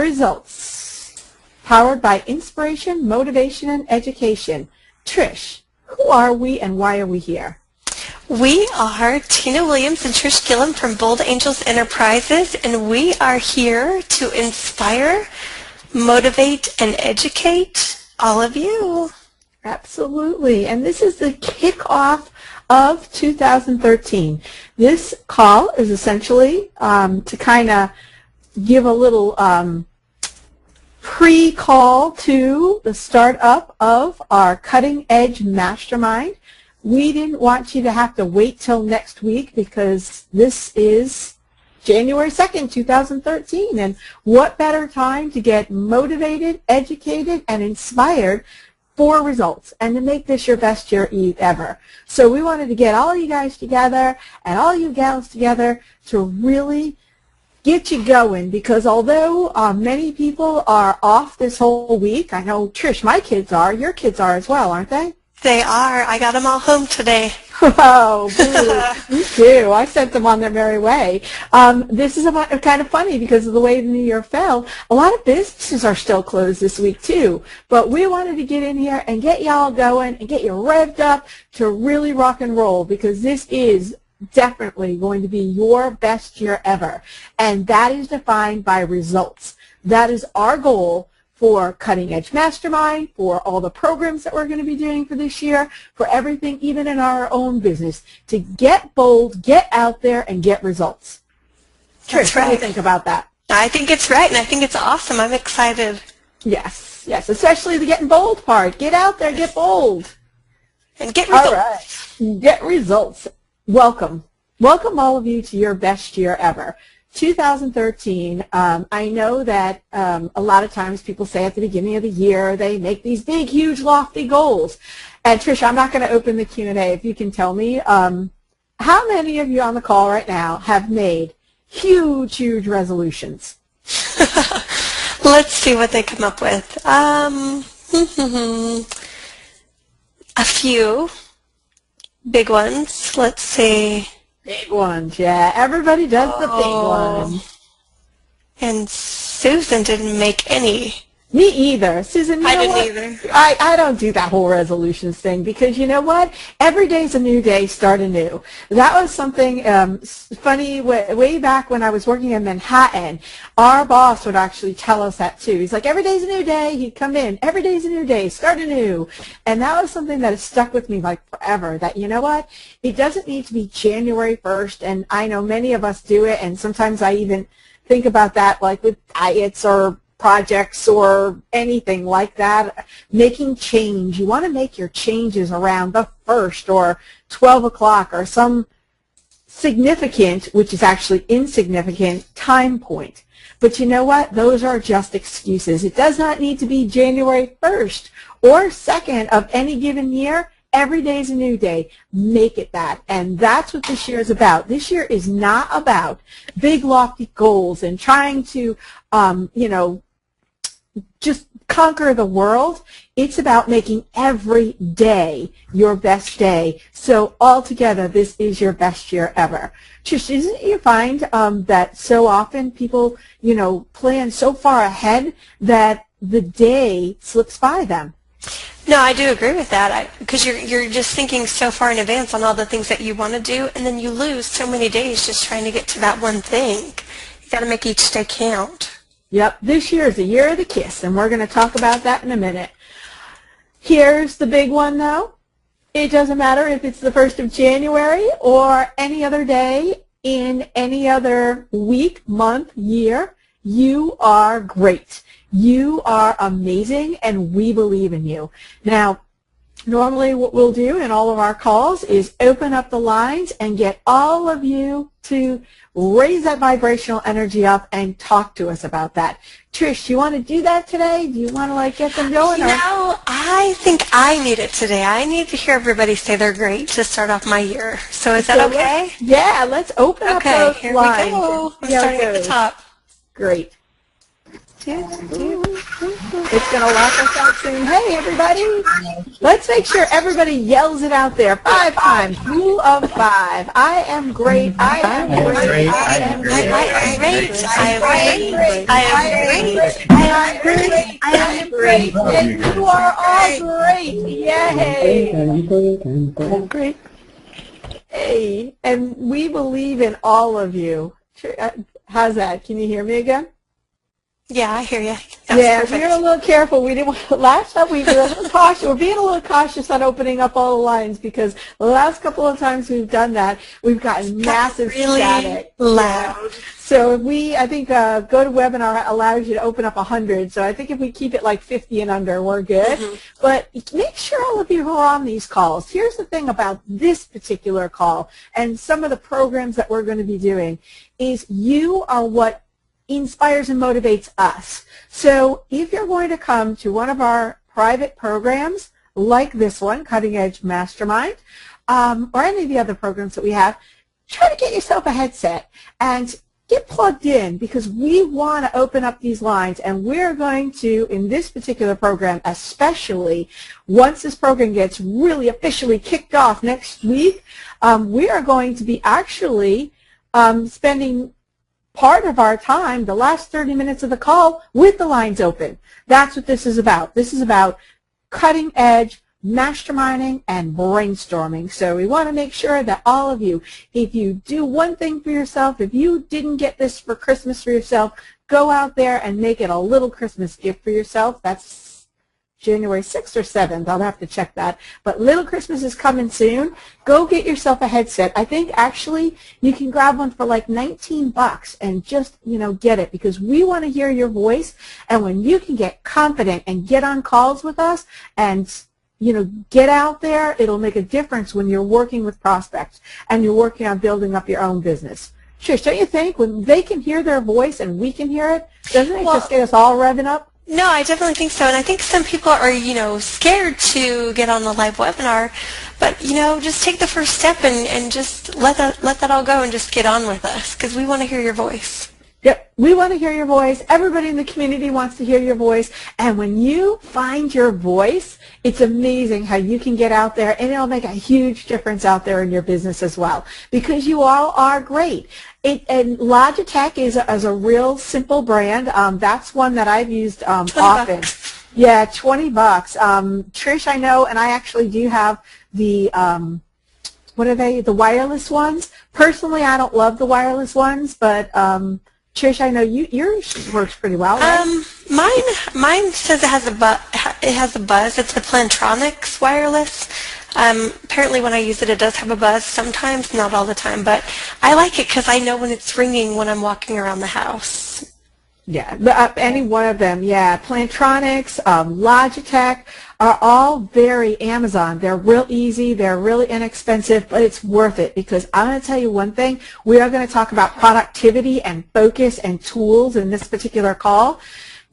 Results, powered by inspiration, motivation, and education. Trish, who are we and why are we here? We are Tina Williams and Trish Gillum from Bold Angels Enterprises, and we are here to inspire, motivate, and educate all of you. Absolutely. And this is the kickoff of 2013. This call is essentially to kind of give a little pre-call to the startup of our Cutting Edge Mastermind. We didn't want you to have to wait till next week because this is January 2nd, 2013. And what better time to get motivated, educated, and inspired for results and to make this your best year ever. So we wanted to get all you guys together and all you gals together to really get you going, because although many people are off this whole week, I know, Trish, my kids are, your kids are as well, aren't they? They are. I got them all home today. Oh, me too. I sent them on their merry way. This is kind of funny because of the way the new year fell. A lot of businesses are still closed this week too. But we wanted to get in here and get y'all going and get you revved up to really rock and roll, because this is definitely going to be your best year ever. And that is defined by results. That is our goal for Cutting Edge Mastermind, for all the programs that we're going to be doing for this year, for everything, even in our own business, to get bold, get out there, and get results. Trish, what do you think about that? I think it's right, and I think it's awesome. I'm excited. Yes, yes, especially the getting bold part. Get out there, get bold. And get results. All right, get results. Welcome. Welcome all of you to your best year ever. 2013, I know that a lot of times people say at the beginning of the year they make these big, huge, lofty goals. And Trish, I'm not going to open the Q&A. If you can tell me, how many of you on the call right now have made huge, huge resolutions? Let's see what they come up with. A few big ones. Let's see. Big ones, yeah. Everybody does the big ones. And Susan didn't make any. Me either. Susan, I didn't either. I don't do that whole resolutions thing, because you know what? Every day's a new day, start anew. That was something funny way back when I was working in Manhattan. Our boss would actually tell us that too. He's like, every day's a new day. He'd come in, every day's a new day, start anew. And that was something that has stuck with me like forever, that you know what? It doesn't need to be January 1st, and I know many of us do it, and sometimes I even think about that like with diets or projects or anything like that, making change. You want to make your changes around the 1st or 12 o'clock or some significant, which is actually insignificant, time point. But you know what? Those are just excuses. It does not need to be January 1st or 2nd of any given year. Every day is a new day. Make it that. And that's what this year is about. This year is not about big, lofty goals and trying to, just conquer the world. It's about making every day your best day. So altogether, this is your best year ever. Trish, isn't it you find that so often people, plan so far ahead that the day slips by them? No, I do agree with that, because you're just thinking so far in advance on all the things that you want to do, and then you lose so many days just trying to get to that one thing. You got to make each day count. Yep, this year is the year of the kiss, and we're going to talk about that in a minute. Here's the big one, though. It doesn't matter if it's the 1st of January or any other day in any other week, month, year. You are great. You are amazing, and we believe in you. Now, normally what we'll do in all of our calls is open up the lines and get all of you to raise that vibrational energy up and talk to us about that. Trish, do you want to do that today? Do you want to get them going? I think I need it today. I need to hear everybody say they're great to start off my year. So is that okay? Let's open up those lines. Okay, here we go. I'm starting at the top. Great. It's It's going to lock us out soon. Hey, everybody. Let's make sure everybody yells it out there 5 times. Rule of 5. I am great. I am great. I am great. I am great. I am great. I am great. I am great. And you are all great. Yay. I'm great. Hey, and we believe in all of you. How's that? Can you hear me again? Yeah, I hear you. Yeah, we were a little careful. We didn't. Last time we were a little cautious. We're being a little cautious on opening up all the lines because the last couple of times we've done that, we've gotten massive really static. loud. So if I think GoToWebinar allows you to open up 100. So I think if we keep it like 50 and under, we're good. Mm-hmm. But make sure all of you who are on these calls. Here's the thing about this particular call and some of the programs that we're going to be doing is you are what inspires and motivates us. So if you're going to come to one of our private programs like this one, Cutting Edge Mastermind, or any of the other programs that we have, try to get yourself a headset and get plugged in because we want to open up these lines, and we're going to, in this particular program, especially once this program gets really officially kicked off next week, we are going to be actually spending part of our time, the last 30 minutes of the call, with the lines open. That's what this is about. This is about cutting edge masterminding and brainstorming. So we want to make sure that all of you, if you do one thing for yourself, if you didn't get this for Christmas for yourself, go out there and make it a little Christmas gift for yourself. That's January 6th or 7th. I'll have to check that. But Little Christmas is coming soon. Go get yourself a headset. I think actually you can grab one for like $19 and just, get it because we want to hear your voice. And when you can get confident and get on calls with us and get out there, it'll make a difference when you're working with prospects and you're working on building up your own business. Trish, don't you think when they can hear their voice and we can hear it, doesn't it just get us all revving up? No, I definitely think so, and I think some people are, scared to get on the live webinar, but, just take the first step and just let that all go and just get on with us, because we want to hear your voice. Yep, we want to hear your voice. Everybody in the community wants to hear your voice, and when you find your voice, it's amazing how you can get out there, and it'll make a huge difference out there in your business as well, because you all are great. And Logitech is a real simple brand. That's one that I've used often. $20. Yeah, $20. Trish, I know, and I actually do have the what are they? The wireless ones. Personally, I don't love the wireless ones, but Trish, I know yours works pretty well. Right? Mine says it has a buzz. It's the Plantronics wireless. Apparently when I use it, it does have a buzz sometimes, not all the time, but I like it because I know when it's ringing when I'm walking around the house. Yeah, any one of them, yeah. Plantronics, Logitech are all very Amazon. They're real easy, they're really inexpensive, but it's worth it because I'm going to tell you one thing. We are going to talk about productivity and focus and tools in this particular call.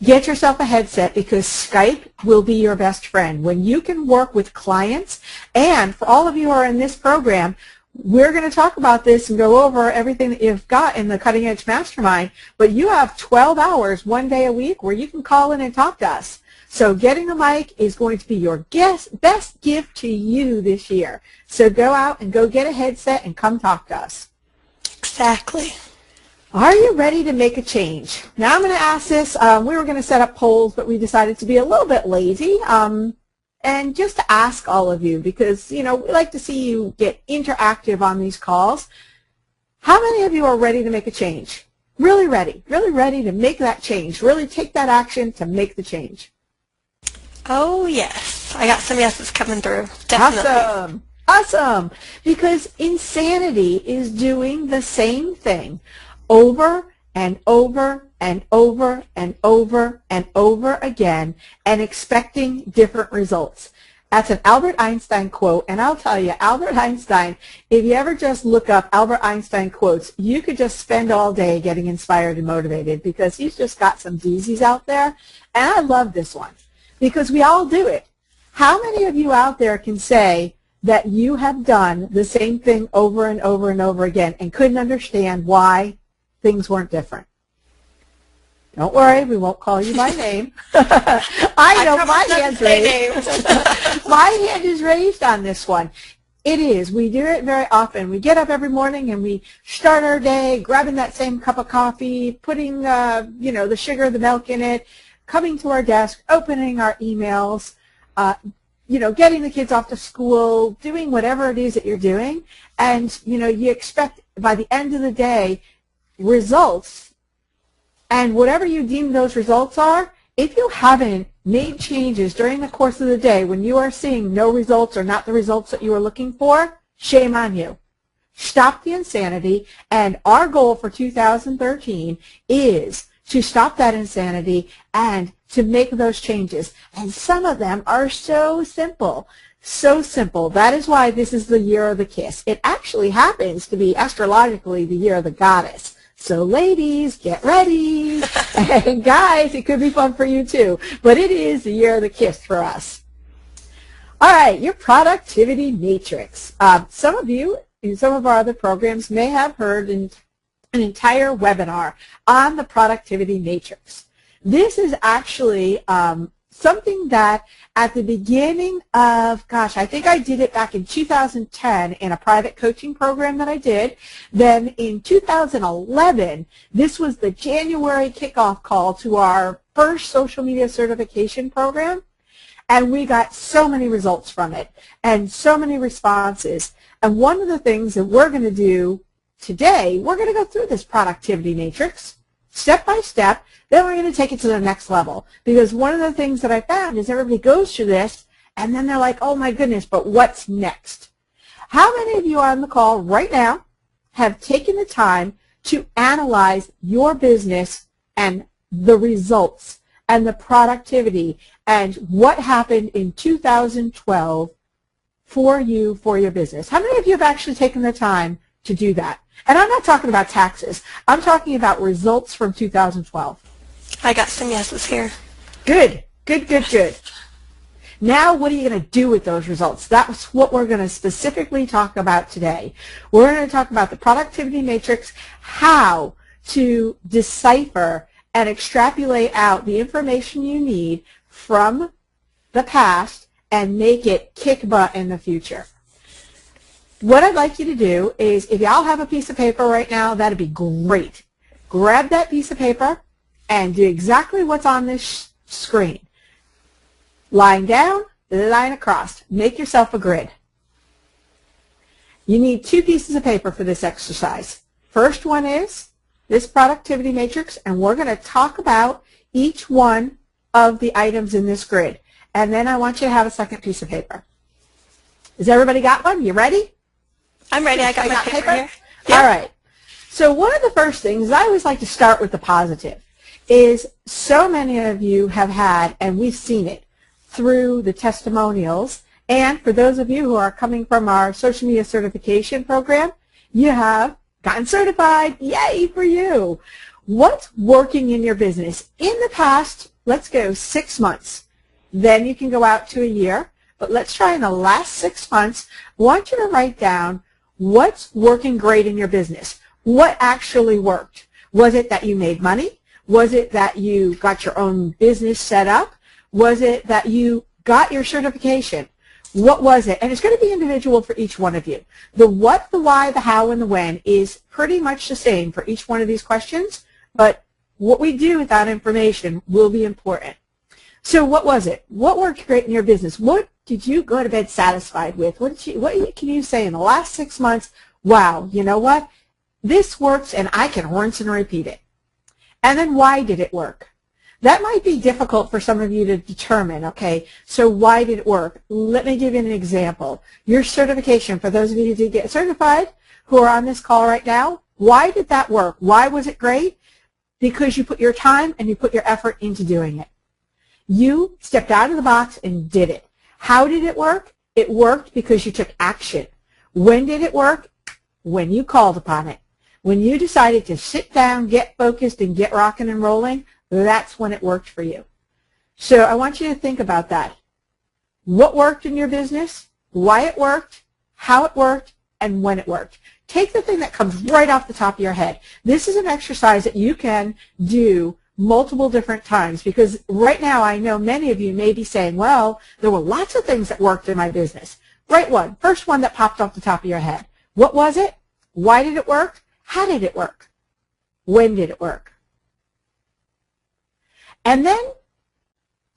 Get yourself a headset because Skype will be your best friend. When you can work with clients, and for all of you who are in this program, we're going to talk about this and go over everything that you've got in the Cutting Edge Mastermind, but you have 12 hours, one day a week, where you can call in and talk to us. So getting a mic is going to be your best gift to you this year. So go out and go get a headset and come talk to us. Exactly. Are you ready to make a change? Now I'm going to ask this. We were going to set up polls, but we decided to be a little bit lazy and just to ask all of you because, we like to see you get interactive on these calls. How many of you are ready to make a change? Really ready to make that change, really take that action to make the change. Oh, yes. I got some yeses coming through. Definitely. Awesome. Because insanity is doing the same thing over and over and over and over and over again and expecting different results. That's an Albert Einstein quote, and I'll tell you, Albert Einstein, if you ever just look up Albert Einstein quotes, you could just spend all day getting inspired and motivated because he's just got some doozies out there, and I love this one because we all do it. How many of you out there can say that you have done the same thing over and over and over again and couldn't understand why things weren't different? Don't worry, we won't call you by name. I know my hand's raised. My hand is raised on this one. It is. We do it very often. We get up every morning and we start our day grabbing that same cup of coffee, putting, the sugar, the milk in it, coming to our desk, opening our emails, getting the kids off to school, doing whatever it is that you're doing. And, you expect by the end of the day results. And whatever you deem those results are, if you haven't made changes during the course of the day when you are seeing no results or not the results that you are looking for, shame on you. Stop the insanity. And our goal for 2013 is to stop that insanity and to make those changes. And some of them are so simple. So simple. That is why this is the year of the kiss. It actually happens to be astrologically the year of the goddess. So ladies, get ready. And guys, it could be fun for you too. But it is the year of the kiss for us. All right, your productivity matrix. Some of you in some of our other programs may have heard an entire webinar on the productivity matrix. This is actually something that at the beginning of, I think I did it back in 2010 in a private coaching program that I did. Then in 2011, this was the January kickoff call to our first social media certification program. And we got so many results from it and so many responses. And one of the things that we're going to do today, we're going to go through this productivity matrix step by step. Then we're going to take it to the next level, because one of the things that I found is everybody goes through this and then they're like, oh my goodness, but what's next? How many of you on the call right now have taken the time to analyze your business and the results and the productivity and what happened in 2012 for you, for your business? How many of you have actually taken the time to do that? And I'm not talking about taxes. I'm talking about results from 2012. I got some yeses here. Good, good, good, good. Now, what are you going to do with those results? That's what we're going to specifically talk about today. We're going to talk about the productivity matrix, how to decipher and extrapolate out the information you need from the past and make it kick butt in the future. What I'd like you to do is, if y'all have a piece of paper right now, that'd be great. Grab that piece of paper and do exactly what's on this screen. Line down, line across. Make yourself a grid. You need two pieces of paper for this exercise. First one is this productivity matrix, and we're going to talk about each one of the items in this grid. And then I want you to have a second piece of paper. Has everybody got one? You ready? I'm ready. I got my paper here. Yep. All right. So one of the first things, I always like to start with the positive, is so many of you have had, and we've seen it through the testimonials, and for those of you who are coming from our social media certification program, you have gotten certified. Yay for you. What's working in your business? In the past, let's go 6 months. Then you can go out to a year. But let's try in the last 6 months. I want you to write down what's working great in your business. What actually worked? Was it that you made money? Was it that you got your own business set up? Was it that you got your certification? What was it? And it's going to be individual for each one of you. The what, the why, the how, and the when is pretty much the same for each one of these questions, but what we do with that information will be important. So what was it? What worked great in your business? What did you go to bed satisfied with? What can you say in the last 6 months? Wow, you know what? This works and I can rinse and repeat it. And then why did it work? That might be difficult for some of you to determine, okay? So why did it work? Let me give you an example. Your certification, for those of you who did get certified, who are on this call right now, why did that work? Why was it great? Because you put your time and you put your effort into doing it. You stepped out of the box and did it. How did it work? It worked because you took action. When did it work? When you called upon it. When you decided to sit down, get focused, and get rocking and rolling, that's when it worked for you. So I want you to think about that. What worked in your business, why it worked, how it worked, and when it worked. Take the thing that comes right off the top of your head. This is an exercise that you can do multiple different times, because right now I know many of you may be saying, well, there were lots of things that worked in my business. Right one, first one that popped off the top of your head. What was it? Why did it work? How did it work? When did it work? And then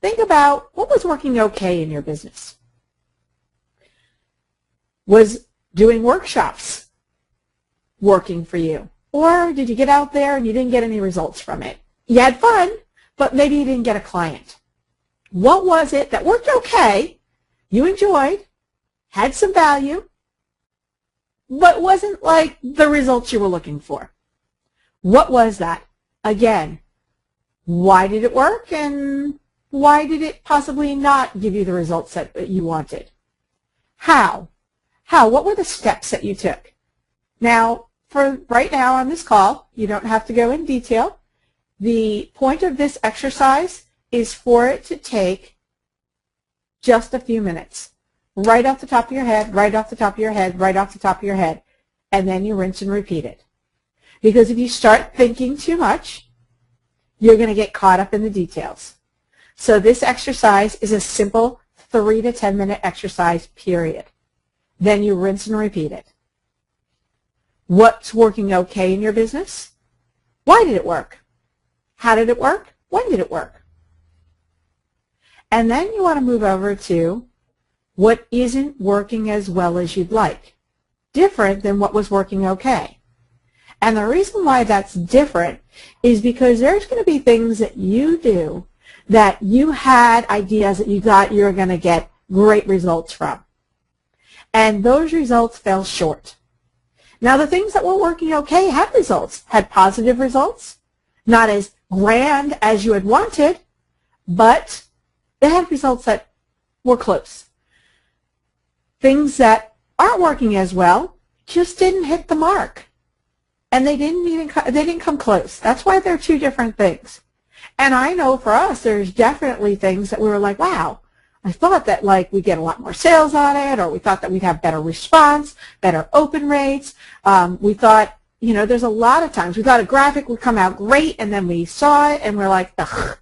think about what was working okay in your business. Was doing workshops working for you? Or did you get out there and you didn't get any results from it? You had fun, but maybe you didn't get a client. What was it that worked okay, you enjoyed, had some value, but wasn't like the results you were looking for? What was that? Again, why did it work, and why did it possibly not give you the results that you wanted? How? What were the steps that you took? Now, for right now on this call, you don't have to go in detail. The point of this exercise is for it to take just a few minutes. Right off the top of your head, right off the top of your head, right off the top of your head. And then you rinse and repeat it. Because if you start thinking too much, you're going to get caught up in the details. So this exercise is a simple 3 to 10 minute exercise, period. Then you rinse and repeat it. What's working okay in your business? Why did it work? How did it work? When did it work? And then you want to move over to what isn't working as well as you'd like. Different than what was working okay. And the reason why that's different is because there's going to be things that you do that you had ideas that you thought you were going to get great results from. And those results fell short. Now, the things that were working okay had results, had positive results, not as grand as you had wanted, but they had results that were close. Things that aren't working as well just didn't hit the mark, and they didn't come close. That's why they're two different things. And I know for us, there's definitely things that we were like, wow, I thought that like we'd get a lot more sales on it, or we thought that we'd have better response, better open rates. We thought, there's a lot of times we thought a graphic would come out great, and then we saw it and we're like, ugh,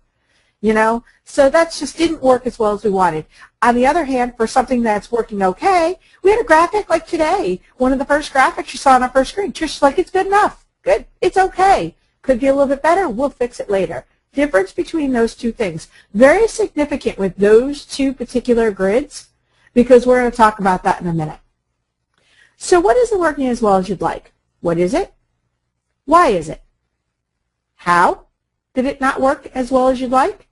so that just didn't work as well as we wanted. On the other hand, for something that's working okay, we had a graphic like today, one of the first graphics you saw on our first screen. Trish's like, it's good enough. Good. It's okay. Could be a little bit better. We'll fix it later. Difference between those two things. Very significant with those two particular grids, because we're going to talk about that in a minute. So what isn't working as well as you'd like? What is it? Why is it? How did it not work as well as you'd like?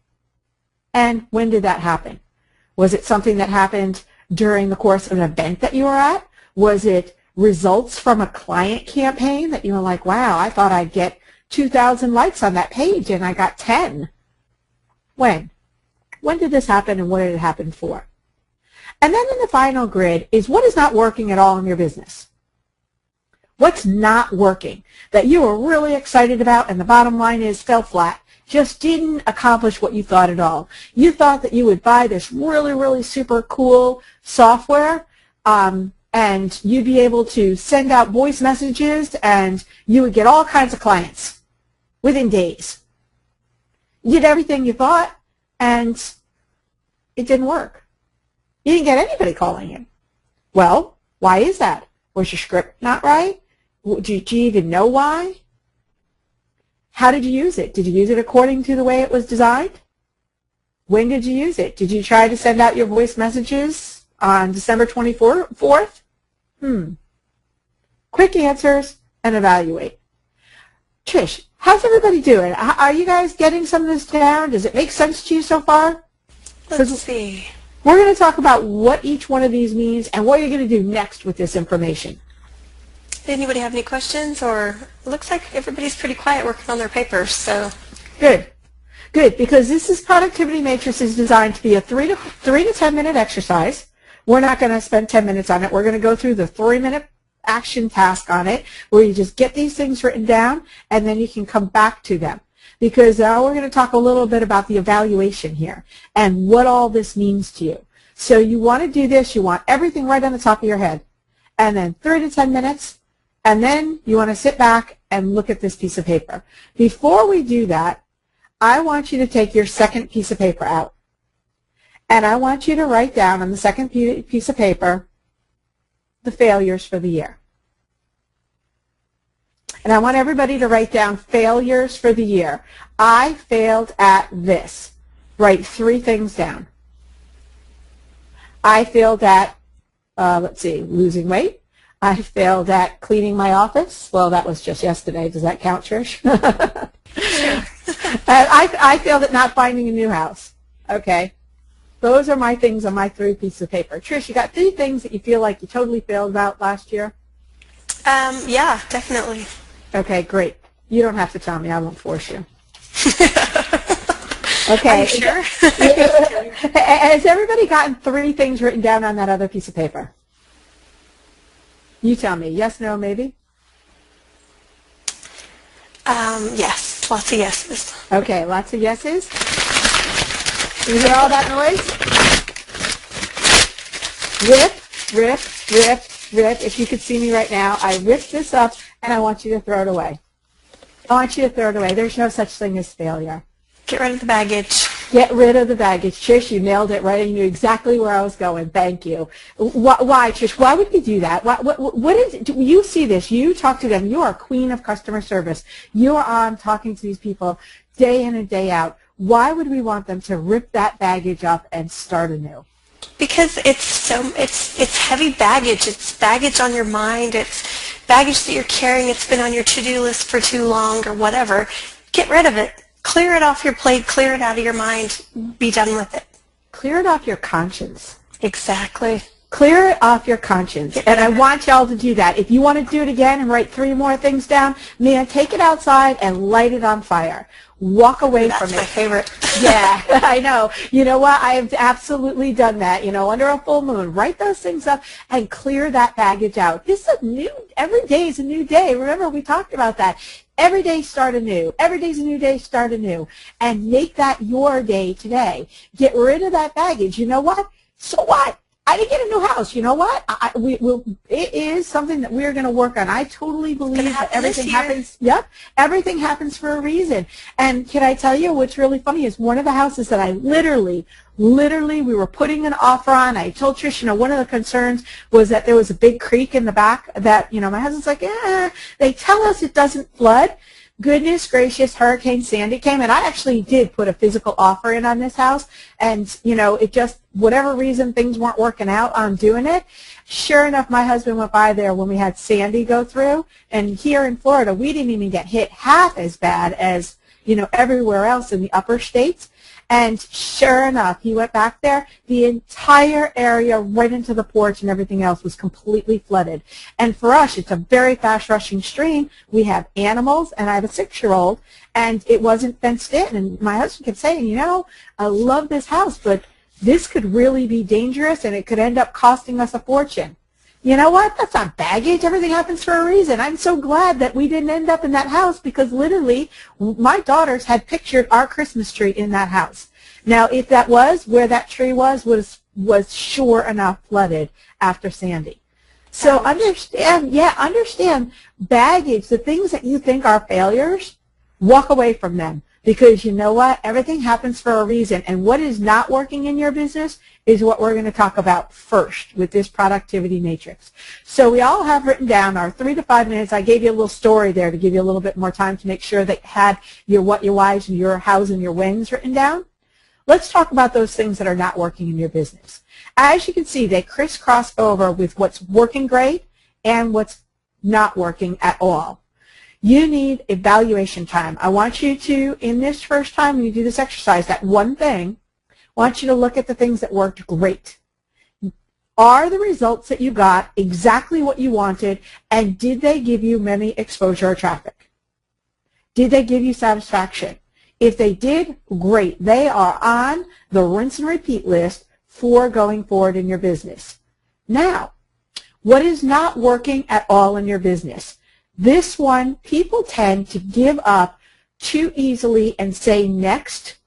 And when did that happen? Was it something that happened during the course of an event that you were at? Was it results from a client campaign that you were like, wow, I thought I'd get 2,000 likes on that page and I got 10? When? When did this happen, and what did it happen for? And then in the final grid is what is not working at all in your business. What's not working that you were really excited about, and the bottom line is fell flat, just didn't accomplish what you thought at all. You thought that you would buy this really, really super cool software, and you'd be able to send out voice messages and you would get all kinds of clients within days. You did everything you thought, and it didn't work. You didn't get anybody calling you. Well, why is that? Was your script not right? Did you even know why? How did you use it? Did you use it according to the way it was designed? When did you use it? Did you try to send out your voice messages on December 24th? Quick answers and evaluate. Trish, how's everybody doing? Are you guys getting some of this down? Does it make sense to you so far? Let's see. We're going to talk about what each one of these means and what you're going to do next with this information. Did anybody have any questions? Or it looks like everybody's pretty quiet working on their papers. So good, because this productivity matrix is designed to be a 3 to 10 minute exercise. We're not going to spend 10 minutes on it. We're going to go through the 3-minute action task on it, where you just get these things written down, and then you can come back to them. Because now we're going to talk a little bit about the evaluation here and what all this means to you. So you want to do this. You want everything right on the top of your head. And then 3 to 10 minutes, and then you want to sit back and look at this piece of paper. Before we do that, I want you to take your second piece of paper out. And I want you to write down on the second piece of paper the failures for the year. And I want everybody to write down failures for the year. I failed at this. Write 3 things down. I failed at, losing weight. I failed at cleaning my office. Well, that was just yesterday. Does that count, Trish? Sure. I failed at not finding a new house. Okay. Those are my things on my 3 pieces of paper. Trish, you got 3 things that you feel like you totally failed about last year? Yeah, definitely. Okay, great. You don't have to tell me. I won't force you. Okay. I'm sure. Has everybody gotten 3 things written down on that other piece of paper? You tell me. Yes, no, maybe? Yes. Lots of yeses. Okay, lots of yeses. You hear all that noise? Rip, rip, rip, rip. If you could see me right now, I ripped this up and I want you to throw it away. I want you to throw it away. There's no such thing as failure. Get rid of the baggage. Get rid of the baggage. Trish, you nailed it right. You knew exactly where I was going. Thank you. Why, Trish? Why would you do that? What is? You see this. You talk to them. You are a queen of customer service. You are on talking to these people day in and day out. Why would we want them to rip that baggage up and start anew? Because it's heavy baggage. It's baggage on your mind. It's baggage that you're carrying. It's been on your to-do list for too long or whatever. Get rid of it. Clear it off your plate. Clear it out of your mind. Be done with it. Clear it off your conscience. Exactly. Clear it off your conscience. And I want y'all to do that. If you want to do it again and write 3 more things down, man, take it outside and light it on fire. Walk away from it. That's my favorite. Yeah, I know. You know what? I have absolutely done that. Under a full moon, write those things up and clear that baggage out. Every day is a new day. Remember, we talked about that. Every day start anew. Every day's a new day, start anew. And make that your day today. Get rid of that baggage. You know what? So what? I didn't get a new house. You know what? It is something that we're going to work on. I totally believe that everything happens. Yep, everything happens for a reason. And can I tell you what's really funny is one of the houses that I literally, we were putting an offer on. I told Trish, one of the concerns was that there was a big creek in the back that, my husband's like, they tell us it doesn't flood. Goodness gracious, Hurricane Sandy came, and I actually did put a physical offer in on this house, and, it just, whatever reason, things weren't working out on doing it. Sure enough, my husband went by there when we had Sandy go through, and here in Florida, we didn't even get hit half as bad as, everywhere else in the upper states. And sure enough, he went back there. The entire area right into the porch and everything else was completely flooded. And for us, it's a very fast-rushing stream. We have animals, and I have a 6-year-old, and it wasn't fenced in. And my husband kept saying, I love this house, but this could really be dangerous, and it could end up costing us a fortune. You know what? That's not baggage. Everything happens for a reason. I'm so glad that we didn't end up in that house because literally my daughters had pictured our Christmas tree in that house. Now, if that was where that tree was sure enough flooded after Sandy. So understand baggage, the things that you think are failures, walk away from them. Because you know what? Everything happens for a reason. And what is not working in your business is what we're going to talk about first with this productivity matrix. So we all have written down our 3 to 5 minutes. I gave you a little story there to give you a little bit more time to make sure that you had your what, your whys, and your hows, and your whens written down. Let's talk about those things that are not working in your business. As you can see, they crisscross over with what's working great and what's not working at all. You need evaluation time. I want you to, in this first time when you do this exercise, that one thing, I want you to look at the things that worked great. Are the results that you got exactly what you wanted, and did they give you many exposure or traffic? Did they give you satisfaction? If they did, great. They are on the rinse and repeat list for going forward in your business. Now, what is not working at all in your business? This one, people tend to give up too easily and say next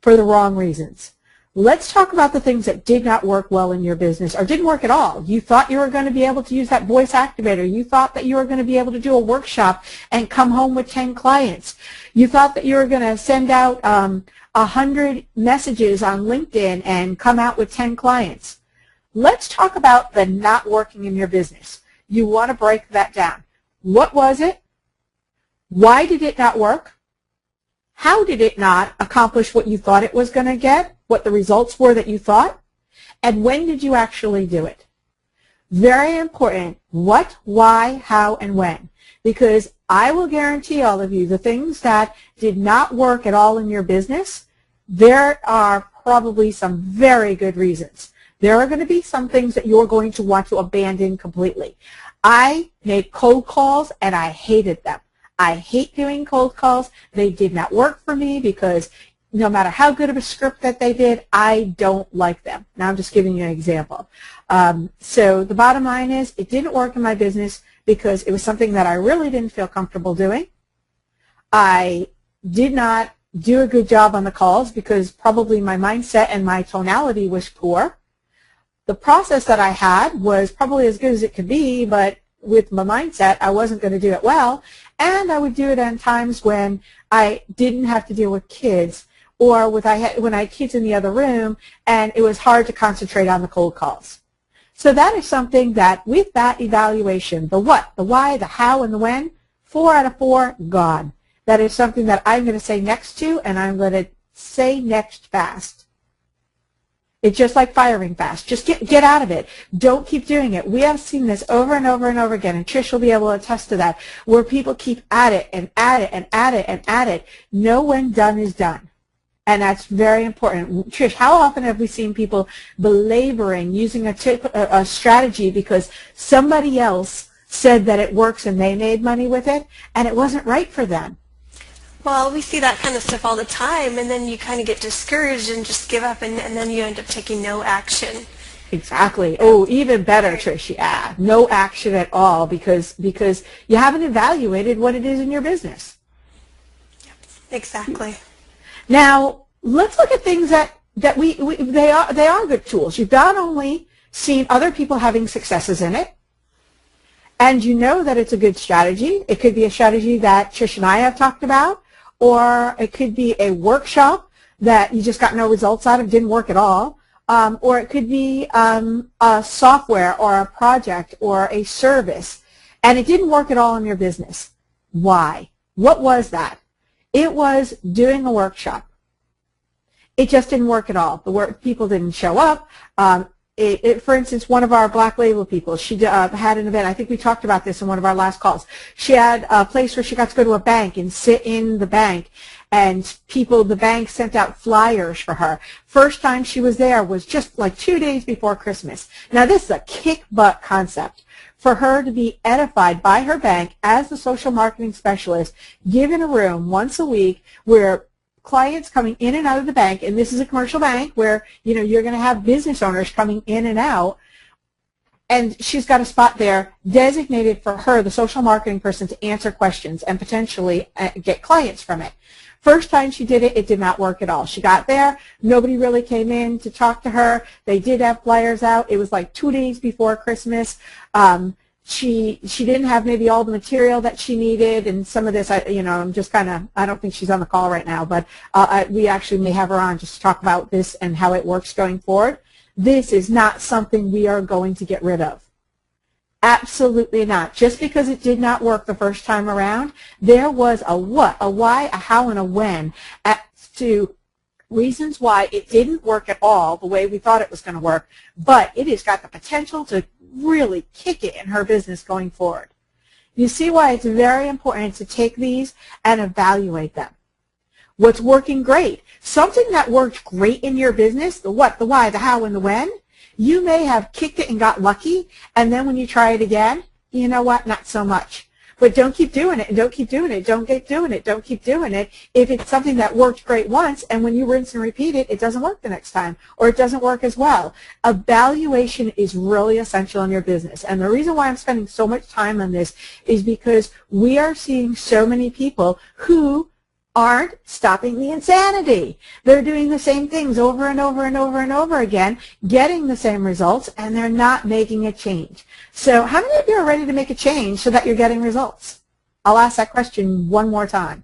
for the wrong reasons. Let's talk about the things that did not work well in your business or didn't work at all. You thought you were going to be able to use that voice activator. You thought that you were going to be able to do a workshop and come home with 10 clients. You thought that you were going to send out 100 messages on LinkedIn and come out with 10 clients. Let's talk about the not working in your business. You want to break that down. What was it? Why did it not work? How did it not accomplish what you thought it was going to get, what the results were that you thought? And when did you actually do it? Very important. What, why, how, and when. Because I will guarantee all of you the things that did not work at all in your business, there are probably some very good reasons. There are going to be some things that you're going to want to abandon completely. I made cold calls and I hated them. I hate doing cold calls. They did not work for me because no matter how good of a script that they did, I don't like them. Now I'm just giving you an example. So the bottom line is it didn't work in my business because it was something that I really didn't feel comfortable doing. I did not do a good job on the calls because probably my mindset and my tonality was poor. The process that I had was probably as good as it could be, but with my mindset, I wasn't going to do it well, and I would do it on times when I didn't have to deal with kids or when I had kids in the other room, and it was hard to concentrate on the cold calls. So that is something that with that evaluation, the what, the why, the how, and the when, 4 out of 4, gone. That is something that I'm going to say next to, and I'm going to say next fast. It's just like firing fast. Just get out of it. Don't keep doing it. We have seen this over and over and over again, and Trish will be able to attest to that, where people keep at it and at it and at it and at it. Know when done is done. And that's very important. Trish, how often have we seen people belaboring using a strategy because somebody else said that it works and they made money with it, and it wasn't right for them? Well, we see that kind of stuff all the time, and then you kind of get discouraged and just give up, and then you end up taking no action. Exactly. Oh, even better, Trish. Yeah, no action at all because you haven't evaluated what it is in your business. Yep, exactly. Now, let's look at things that they are good tools. You've not only seen other people having successes in it, and you know that it's a good strategy. It could be a strategy that Trish and I have talked about, or it could be a workshop that you just got no results out of, didn't work at all, or it could be a software or a project or a service, and it didn't work at all in your business. Why? What was that? It was doing a workshop. It just didn't work at all. People didn't show up. For instance, one of our Black Label people, she had an event. I think we talked about this in one of our last calls. She had a place where she got to go to a bank and sit in the bank, and the bank sent out flyers for her. First time she was there was just like 2 days before Christmas. Now, this is a kick-butt concept. For her to be edified by her bank as the social marketing specialist, given a room once a week where clients coming in and out of the bank, and this is a commercial bank where you're going to have business owners coming in and out, and she's got a spot there designated for her, the social marketing person, to answer questions and potentially get clients from it. First time she did it, it did not work at all. She got there, nobody really came in to talk to her. They did have flyers out. It was like 2 days before Christmas. She didn't have maybe all the material that she needed, and some of this, I'm just I don't think she's on the call right now, but we actually may have her on just to talk about this and how it works going forward. This is not something we are going to get rid of. Absolutely not. Just because it did not work the first time around, there was a what, a why, a how, and a when as to reasons why it didn't work at all the way we thought it was going to work, but it has got the potential to really kick it in her business going forward. You see why it's very important to take these and evaluate them. What's working great? Something that worked great in your business, the what, the why, the how, and the when, you may have kicked it and got lucky, and then when you try it again, you know what, not so much. But don't keep doing it, and don't keep doing it, don't keep doing it, don't keep doing it if it's something that worked great once, and when you rinse and repeat it, it doesn't work the next time, or it doesn't work as well. Evaluation is really essential in your business, and the reason why I'm spending so much time on this is because we are seeing so many people who aren't stopping the insanity. They're doing the same things over and over and over and over again, getting the same results, and they're not making a change. So how many of you are ready to make a change so that you're getting results? I'll ask that question one more time.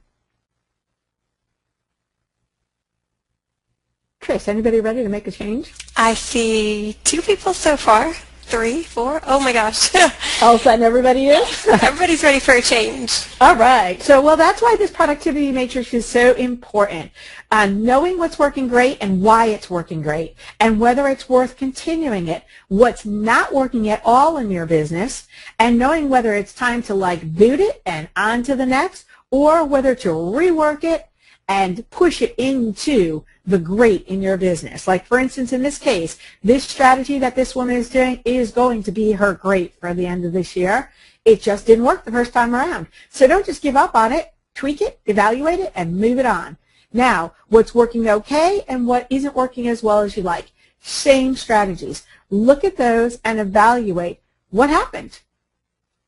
Trish, anybody ready to make a change? I see 2 people so far. 3, 4. Oh my gosh. All of a sudden everybody is? Everybody's ready for a change. All right. So, well, that's why this productivity matrix is so important. Knowing what's working great and why it's working great, and whether it's worth continuing it, what's not working at all in your business, and knowing whether it's time to boot it and on to the next, or whether to rework it and push it into the great in your business. Like, for instance, in this case, this strategy that this woman is doing is going to be her great for the end of this year. It just didn't work the first time around. So don't just give up on it. Tweak it, evaluate it, and move it on. Now, what's working okay and what isn't working as well as you like. Same strategies. Look at those and evaluate what happened.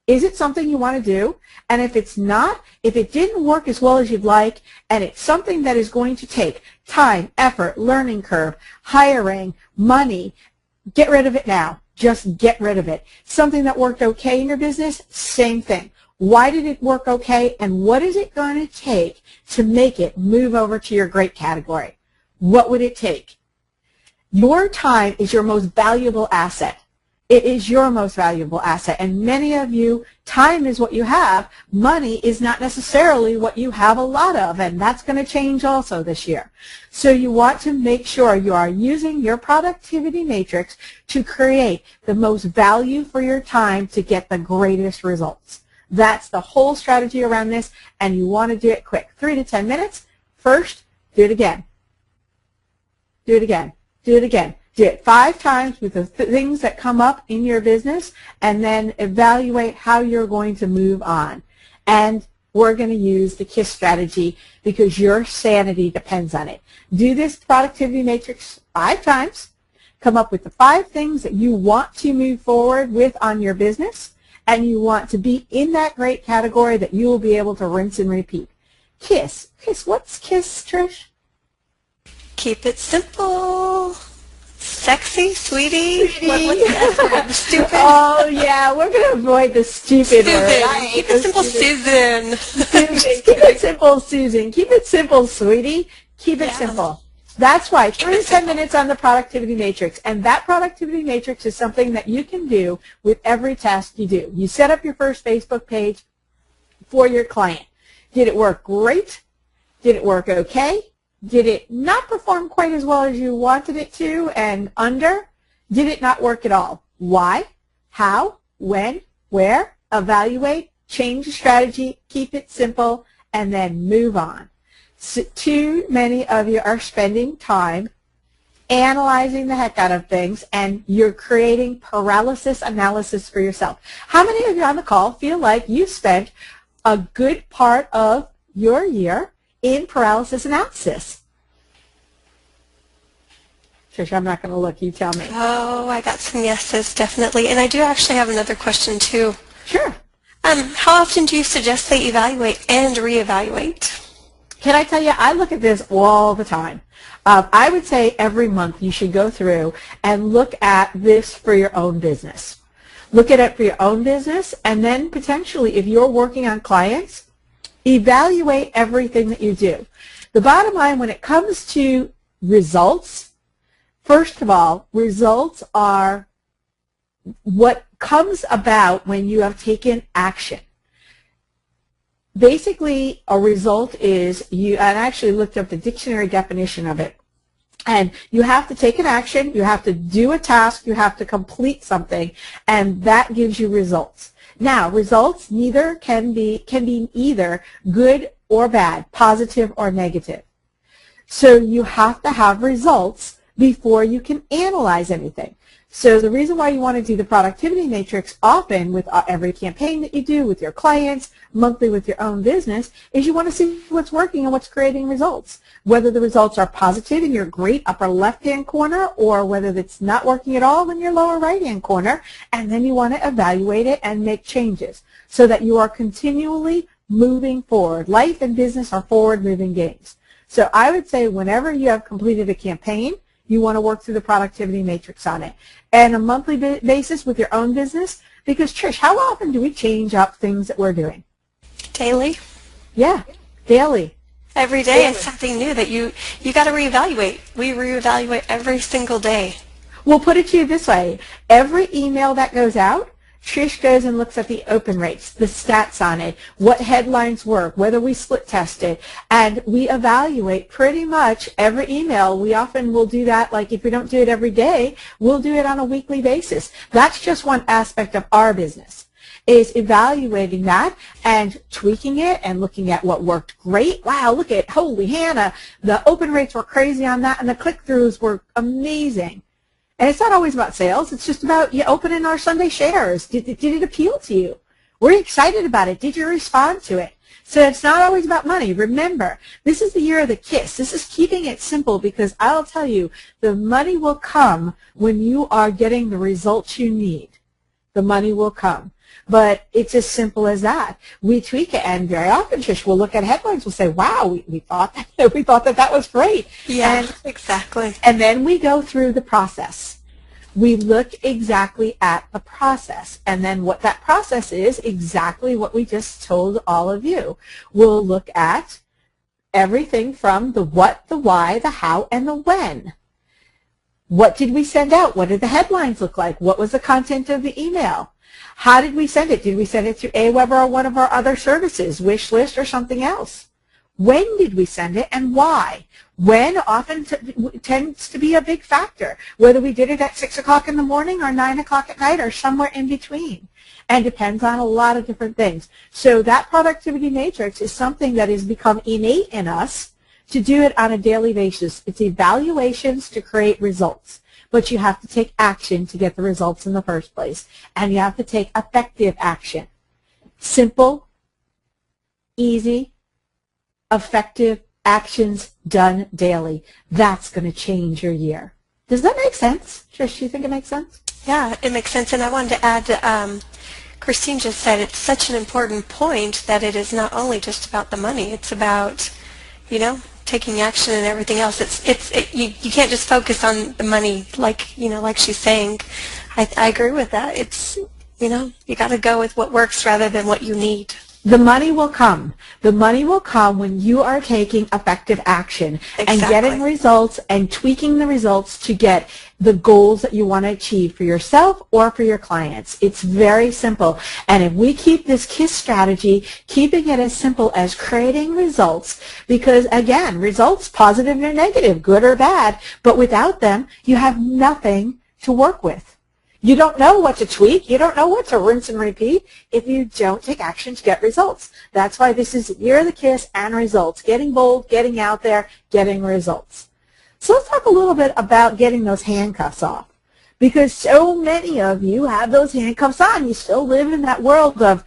Is it something you want to do? And if it's not, if it didn't work as well as you'd like, and it's something that is going to take time, effort, learning curve, hiring, money, get rid of it now. Just get rid of it. Something that worked okay in your business, same thing. Why did it work okay, and what is it going to take to make it move over to your great category? What would it take? Your time is your most valuable asset. It is your most valuable asset, and many of you, time is what you have. Money is not necessarily what you have a lot of, and that's going to change also this year. So you want to make sure you are using your productivity matrix to create the most value for your time to get the greatest results. That's the whole strategy around this, and you want to do it quick. 3 to 10 minutes. First, do it again. Do it again. Do it again. Do it 5 times with the things that come up in your business, and then evaluate how you're going to move on. And we're going to use the KISS strategy because your sanity depends on it. Do this productivity matrix 5 times. Come up with the 5 things that you want to move forward with on your business, and you want to be in that great category that you will be able to rinse and repeat. KISS. KISS. What's KISS, Trish? Keep it simple. Sexy, sweetie. What's the S word? Stupid. Oh, yeah, we're going to avoid the stupid word. Keep it simple, Susan. Susan. Keep it simple, Susan. Keep it simple, sweetie. Keep it simple. That's why 3 to 10 minutes on the productivity matrix. And that productivity matrix is something that you can do with every task you do. You set up your first Facebook page for your client. Did it work great? Did it work okay? Did it not perform quite as well as you wanted it to and under? Did it not work at all? Why? How? When? Where? Evaluate, change the strategy, keep it simple, and then move on. So too many of you are spending time analyzing the heck out of things, and you're creating paralysis analysis for yourself. How many of you on the call feel like you spent a good part of your year in paralysis analysis? Tricia, I'm not going to look. You tell me. Oh, I got some yeses, definitely. And I do actually have another question, too. Sure. How often do you suggest they evaluate and reevaluate? Can I tell you, I look at this all the time. I would say every month you should go through and look at this for your own business. Look at it for your own business, and then potentially, if you're working on clients, evaluate everything that you do. The bottom line when it comes to results, first of all, results are what comes about when you have taken action. Basically, a result is and I actually looked up the dictionary definition of it. And you have to take an action, you have to do a task, you have to complete something, and that gives you results. Now, results can be either good or bad, positive or negative. So you have to have results before you can analyze anything. So the reason why you want to do the productivity matrix often with every campaign that you do with your clients, monthly with your own business, is you want to see what's working and what's creating results. Whether the results are positive in your great upper left-hand corner or whether it's not working at all in your lower right-hand corner, and then you want to evaluate it and make changes so that you are continually moving forward. Life and business are forward-moving games. So I would say whenever you have completed a campaign, you want to work through the productivity matrix on it. And a monthly basis with your own business, because Trish, how often do we change up things that we're doing? Daily. Yeah, daily. Every day Daily. it's something new that you got to reevaluate. We reevaluate every single day. We'll put it to you this way. Every email that goes out, Trish goes and looks at the open rates, the stats on it, what headlines work, whether we split test it, and we evaluate pretty much every email. We often will do that, like if we don't do it every day, we'll do it on a weekly basis. That's just one aspect of our business, is evaluating that and tweaking it and looking at what worked great. Wow, look at, holy Hannah, the open rates were crazy on that and the click-throughs were amazing. And it's not always about sales. It's just about you opening our Sunday shares. Did it appeal to you? Were you excited about it? Did you respond to it? So it's not always about money. Remember, this is the year of the KISS. This is keeping it simple, because I'll tell you, the money will come when you are getting the results you need. The money will come. But it's as simple as that. We tweak it, and very often, Trish, we'll look at headlines. We'll say, "Wow, we thought that was great." Yeah, exactly. And then we go through the process. We look exactly at the process, and then what that process is, exactly what we just told all of you. We'll look at everything from the what, the why, the how, and the when. What did we send out? What did the headlines look like? What was the content of the email? How did we send it? Did we send it through Aweber or one of our other services, Wishlist or something else? When did we send it and why? When often tends to be a big factor, whether we did it at 6 o'clock in the morning or 9 o'clock at night or somewhere in between, and depends on a lot of different things. So that productivity matrix is something that has become innate in us to do it on a daily basis. It's evaluations to create results. But you have to take action to get the results in the first place. And you have to take effective action. Simple, easy, effective actions done daily. That's going to change your year. Does that make sense? Trish, do you think it makes sense? Yeah, it makes sense. And I wanted to add, Christine just said it's such an important point that it is not only just about the money. It's about, taking action and everything else. You can't just focus on the money like she's saying. I agree with that. It's, you got to go with what works rather than what you need. The money will come. The money will come when you are taking effective action and getting results and tweaking the results to get the goals that you want to achieve for yourself or for your clients. It's very simple. And if we keep this KISS strategy, keeping it as simple as creating results, because again, results, positive or negative, good or bad, but without them, you have nothing to work with. You don't know what to tweak. You don't know what to rinse and repeat if you don't take action to get results. That's why this is Year of the KISS and results. Getting bold, getting out there, getting results. So let's talk a little bit about getting those handcuffs off, because so many of you have those handcuffs on. You still live in that world of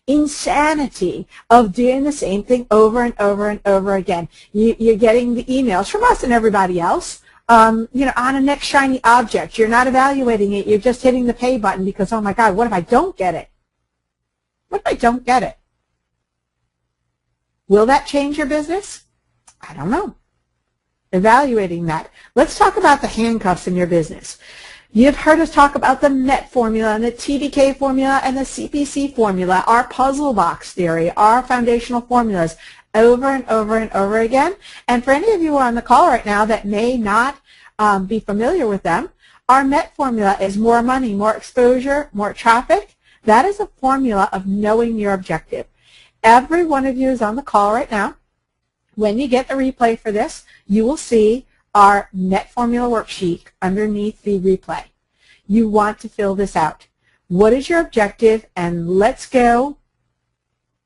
insanity of doing the same thing over and over and over again. You're getting the emails from us and everybody else. On a next shiny object. You're not evaluating it. You're just hitting the pay button because, oh my God, what if I don't get it? What if I don't get it? Will that change your business? I don't know. Evaluating that. Let's talk about the handcuffs in your business. You've heard us talk about the MET formula and the TDK formula and the CPC formula, our puzzle box theory, our foundational formulas, over and over and over again. And for any of you who are on the call right now that may not be familiar with them, our MET formula is more money, more exposure, more traffic. That is a formula of knowing your objective. Every one of you is on the call right now. When you get the replay for this, you will see our MET formula worksheet underneath the replay. You want to fill this out. What is your objective? And let's go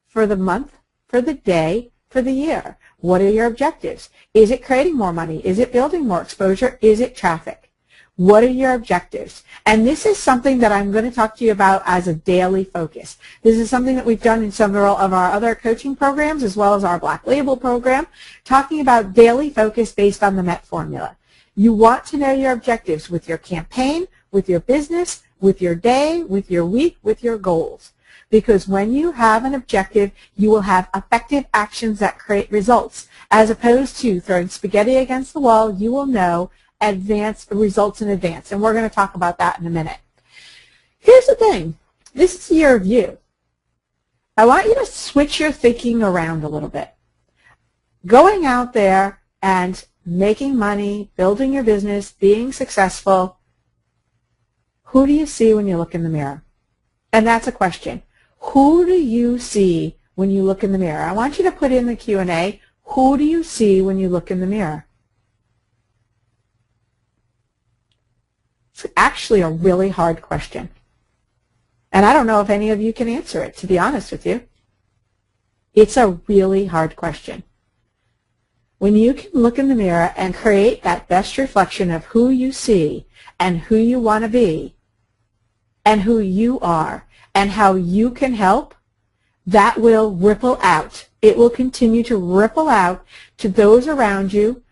for the month, for the day, for the year. What are your objectives? Is it creating more money? Is it building more exposure? Is it traffic? What are your objectives? And this is something that I'm going to talk to you about as a daily focus. This is something that we've done in several of our other coaching programs as well as our Black Label program, talking about daily focus based on the MET formula. You want to know your objectives with your campaign, with your business, with your day, with your week, with your goals. because when you have an objective, you will have effective actions that create results. As opposed to throwing spaghetti against the wall, you will know advanced results in advance. And we're going to talk about that in a minute. Here's the thing. This is your view. I want you to switch your thinking around a little bit. Going out there and making money, building your business, being successful, who do you see when you look in the mirror? And that's a question. Who do you see when you look in the mirror? I want you to put in the Q&A, who do you see when you look in the mirror? It's actually a really hard question. And I don't know if any of you can answer it, to be honest with you. It's a really hard question. When you can look in the mirror and create that best reflection of who you see and who you want to be and who you are and how you can help, that will ripple out. It will continue to ripple out to those around you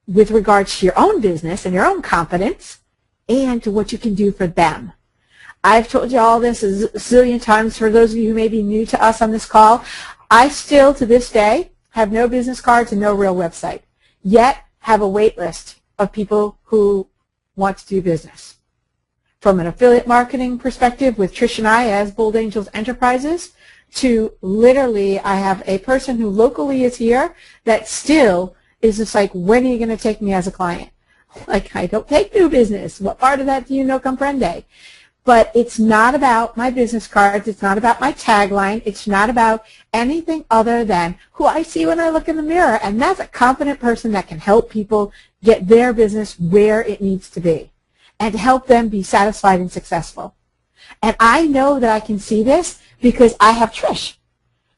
with regards to your own business and your own confidence and to what you can do for them. I've told you all this a zillion times. For those of you who may be new to us on this call, I still, to this day, have no business cards and no real website, yet have a wait list of people who want to do business. From an affiliate marketing perspective with Trish and I as Bold Angels Enterprises, to literally I have a person who locally is here that still is just like, when are you going to take me as a client? Like, I don't take new business. What part of that do you no comprende? But it's not about my business cards. It's not about my tagline. It's not about anything other than who I see when I look in the mirror. And that's a confident person that can help people get their business where it needs to be and to help them be satisfied and successful. And I know that I can see this because I have Trish,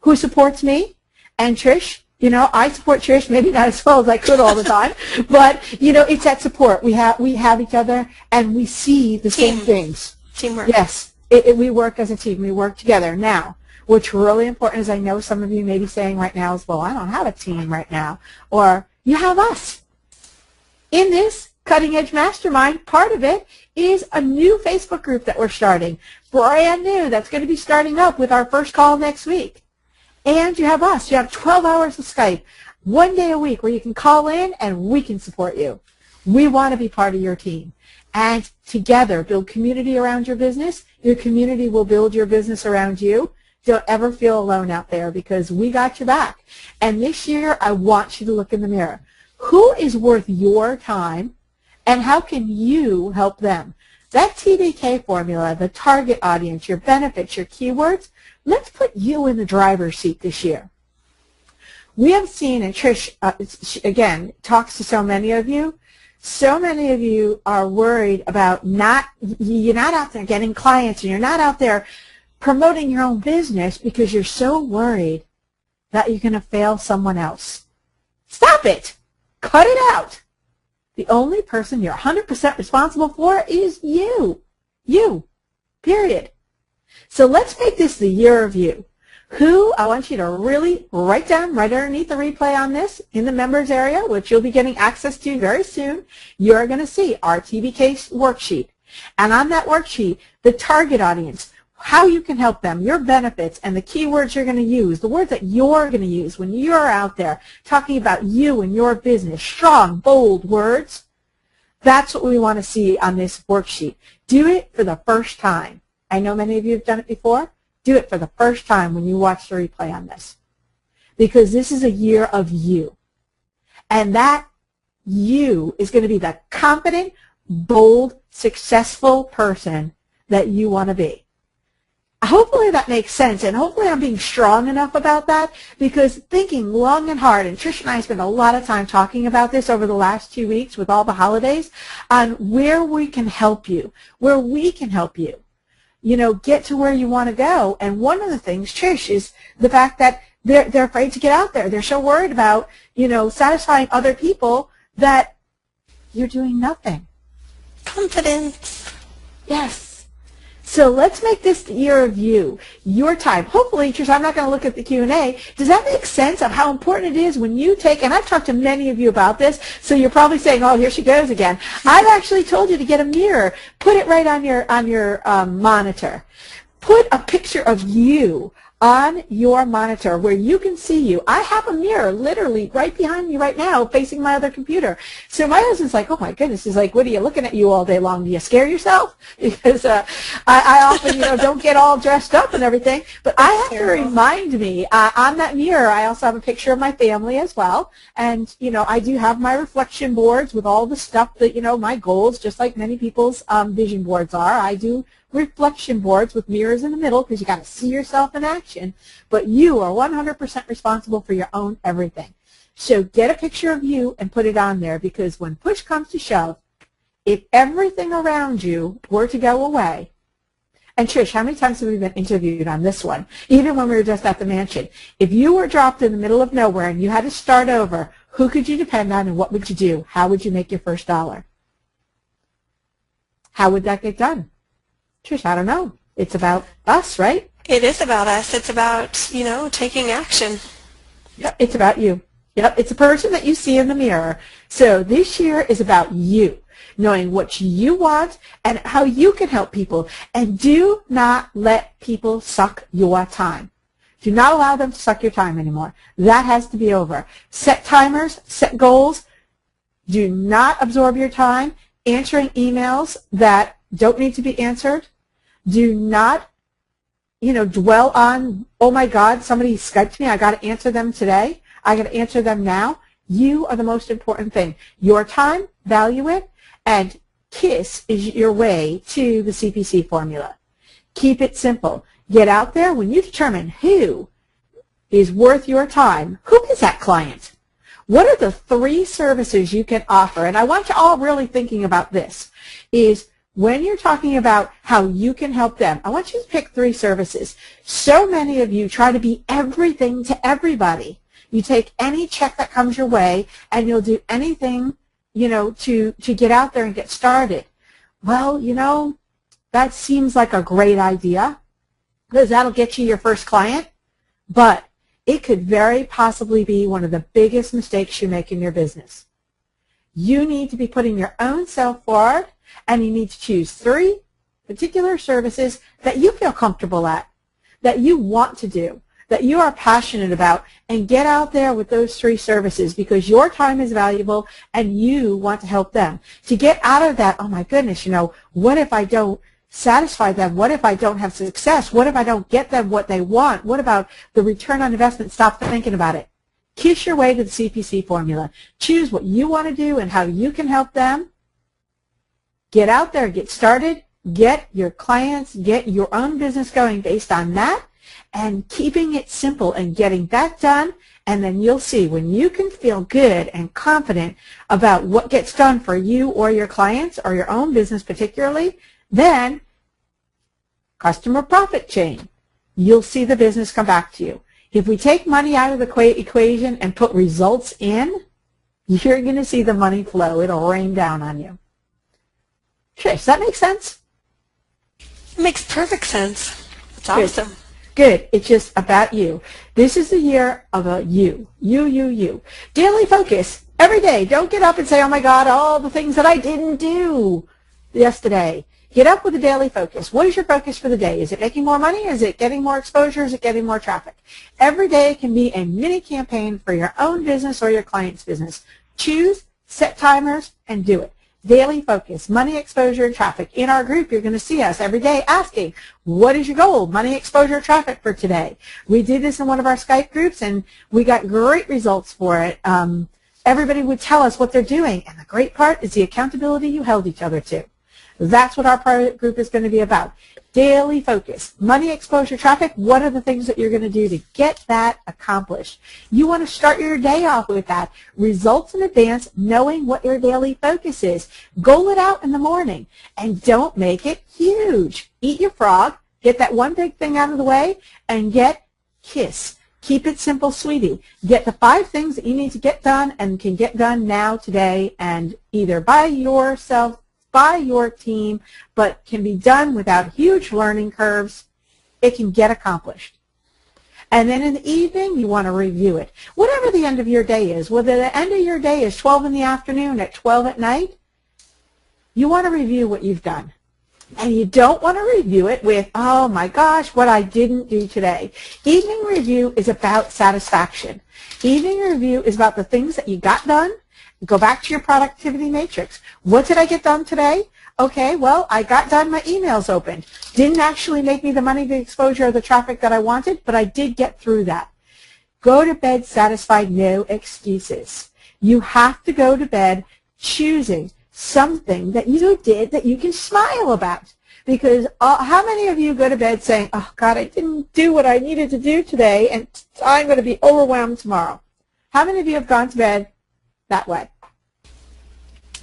who supports me. And Trish, you know, I support Trish, maybe not as well as I could all the time, but, you know, it's that support. We have each other, and we see the same things. Teamwork. Yes, we work as a team. We work together. Now, what's really important is I know some of you may be saying right now as well, I don't have a team right now, or you have us. In this Cutting Edge Mastermind, part of it is a new Facebook group that we're starting, brand new, that's going to be starting up with our first call next week. And you have us. You have 12 hours of Skype, 1 day a week where you can call in and we can support you. We want to be part of your team. And together, build community around your business. Your community will build your business around you. Don't ever feel alone out there because we got your back. And this year, I want you to look in the mirror. Who is worth your time, and how can you help them? That TDK formula, the target audience, your benefits, your keywords, let's put you in the driver's seat this year. We have seen, and Trish, again, talks to so many of you, are worried about you're not out there getting clients and you're not out there promoting your own business because you're so worried that you're going to fail someone else. Stop it. Cut it out. The only person you're 100% responsible for is you. You. Period. So let's make this the year of you. Who, I want you to really write down right underneath the replay on this in the members area, which you'll be getting access to very soon. You're going to see our TBK worksheet. And on that worksheet, the target audience, how you can help them, your benefits, and the keywords you're going to use, the words that you're going to use when you're out there talking about you and your business, strong, bold words. That's what we want to see on this worksheet. Do it for the first time. I know many of you have done it before. Do it for the first time when you watch the replay on this. Because this is a year of you. And that you is going to be the confident, bold, successful person that you want to be. Hopefully that makes sense, and hopefully I'm being strong enough about that, because thinking long and hard, and Trish and I spent a lot of time talking about this over the last 2 weeks with all the holidays, on where we can help you, you know, get to where you want to go. And one of the things, Trish, is the fact that they're afraid to get out there. They're so worried about, you know, satisfying other people that you're doing nothing. Confidence. Yes. So let's make this the year of you, your time. Hopefully, Trish, I'm not going to look at the Q&A. Does that make sense of how important it is when you take, and I've talked to many of you about this, so you're probably saying, oh, here she goes again. I've actually told you to get a mirror. Put it right on your monitor. Put a picture of you on your monitor where you can see you. I have a mirror literally right behind me right now facing my other computer. So my husband's like, oh my goodness, he's like, what are you looking at you all day long? Do you scare yourself? Because I often, don't get all dressed up and everything. But I have to remind me, on that mirror, I also have a picture of my family as well. And, I do have my reflection boards with all the stuff that, my goals, just like many people's vision boards are. I do reflection boards with mirrors in the middle because you got to see yourself in action, but you are 100% responsible for your own everything. So get a picture of you and put it on there, because when push comes to shove, if everything around you were to go away, and Trish, how many times have we been interviewed on this one? Even when we were just at the mansion. If you were dropped in the middle of nowhere and you had to start over, who could you depend on and what would you do? How would you make your first dollar? How would that get done? Trish, I don't know. It's about us, right? It is about us. It's about, taking action. Yep, it's about you. Yep, it's a person that you see in the mirror. So this year is about you, knowing what you want and how you can help people. And do not let people suck your time. Do not allow them to suck your time anymore. That has to be over. Set timers, set goals. Do not absorb your time answering emails that don't need to be answered. Do not, dwell on, oh my God, somebody Skyped me, I got to answer them today. I got to answer them now. You are the most important thing. Your time, value it, and KISS is your way to the CPC formula. Keep it simple. Get out there. When you determine who is worth your time, who is that client? What are the 3 services you can offer? And I want you all really thinking about this, is when you're talking about how you can help them, I want you to pick 3 services. So many of you try to be everything to everybody. You take any check that comes your way and you'll do anything, to get out there and get started. Well, that seems like a great idea because that'll get you your first client, but it could very possibly be one of the biggest mistakes you make in your business. You need to be putting your own self forward, and you need to choose 3 particular services that you feel comfortable at, that you want to do, that you are passionate about, and get out there with those 3 services because your time is valuable and you want to help them. To get out of that, oh my goodness, what if I don't satisfy them? What if I don't have success? What if I don't get them what they want? What about the return on investment? Stop thinking about it. Kiss your way to the CPC formula. Choose what you want to do and how you can help them. Get out there, get started, get your clients, get your own business going based on that, and keeping it simple and getting that done. And then you'll see when you can feel good and confident about what gets done for you or your clients or your own business particularly, then customer profit chain. You'll see the business come back to you. If we take money out of the equation and put results in, you're going to see the money flow. It'll rain down on you. Trish, does that make sense? It makes perfect sense. It's awesome. Good. It's just about you. This is the year of a you. You. Daily focus. Every day. Don't get up and say, oh my God, all the things that I didn't do yesterday. Get up with a daily focus. What is your focus for the day? Is it making more money? Is it getting more exposure? Is it getting more traffic? Every day can be a mini campaign for your own business or your client's business. Choose, set timers, and do it. Daily focus, money, exposure, traffic. In our group, you're going to see us every day asking, what is your goal? Money, exposure, traffic for today. We did this in one of our Skype groups, and we got great results for it. Everybody would tell us what they're doing, and the great part is the accountability you held each other to. That's what our private group is going to be about. Daily focus. Money, exposure, traffic. What are the things that you're going to do to get that accomplished? You want to start your day off with that. Results in advance, knowing what your daily focus is. Goal it out in the morning, and don't make it huge. Eat your frog. Get that one big thing out of the way, and get KISS. Keep it simple, sweetie. Get the 5 things that you need to get done and can get done now, today, and either by yourself, by your team, but can be done without huge learning curves. It can get accomplished. And then in the evening, you want to review it. Whatever the end of your day is, whether the end of your day is 12 in the afternoon, at 12 at night, you want to review what you've done. And you don't want to review it with, oh my gosh, what I didn't do today. Evening review is about satisfaction. Evening review is about the things that you got done. Go back to your productivity matrix. What did I get done today? Okay, well, I got done, my emails opened. Didn't actually make me the money, the exposure, or the traffic that I wanted, but I did get through that. Go to bed satisfied, no excuses. You have to go to bed choosing something that you did that you can smile about. Because how many of you go to bed saying, oh, God, I didn't do what I needed to do today, and I'm going to be overwhelmed tomorrow? How many of you have gone to bed that way?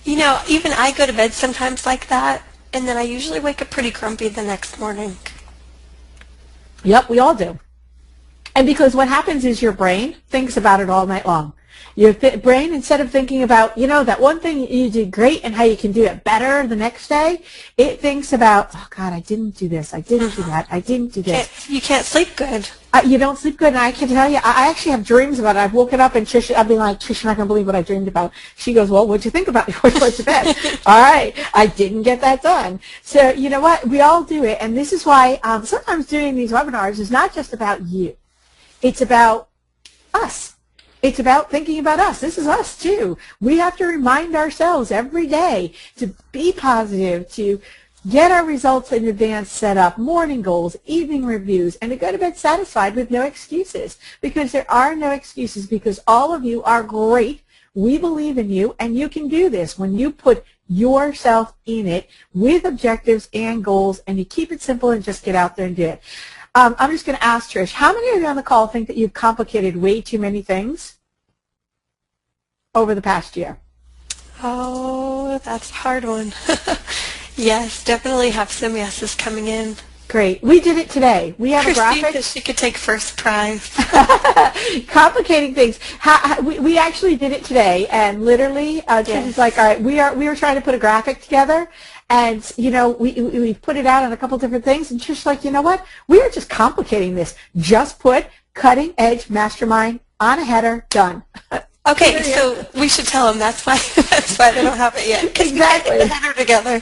You know, even I go to bed sometimes like that, and then I usually wake up pretty grumpy the next morning. Yep, we all do. And because what happens is your brain thinks about it all night long. Your brain, instead of thinking about, you know, that one thing you did great and how you can do it better the next day, it thinks about, oh, God, I didn't do this. I didn't do that. I didn't do this. You can't sleep good. You don't sleep good, and I can tell you, I actually have dreams about it. I've woken up, and Trish, I've been like, Trish, you're not going to believe what I dreamed about. She goes, well, what'd you think about before you went to bed? All right, I didn't get that done. So you know what? We all do it, and this is why sometimes doing these webinars is not just about you. It's about us. It's about thinking about us. This is us, too. We have to remind ourselves every day to be positive, to get our results in advance set up, morning goals, evening reviews, and to go to bed satisfied with no excuses. Because there are no excuses, because all of you are great. We believe in you, and you can do this when you put yourself in it with objectives and goals, and you keep it simple and just get out there and do it. I'm just going to ask Trish, how many of you on the call think that you've complicated way too many things over the past year? Oh, that's a hard one. Yes, definitely have some yeses coming in. Great. We did it today. We have a graphic. She could take first prize. Complicating things. We actually did it today, and literally, Trish is like, all right, we were trying to put a graphic together. And, you know, we put it out on a couple different things, and Trish's like, you know what? We are just complicating this. Just put cutting edge mastermind on a header, done. Okay, so we should tell them that's why they don't have it yet. Exactly. We put the header together.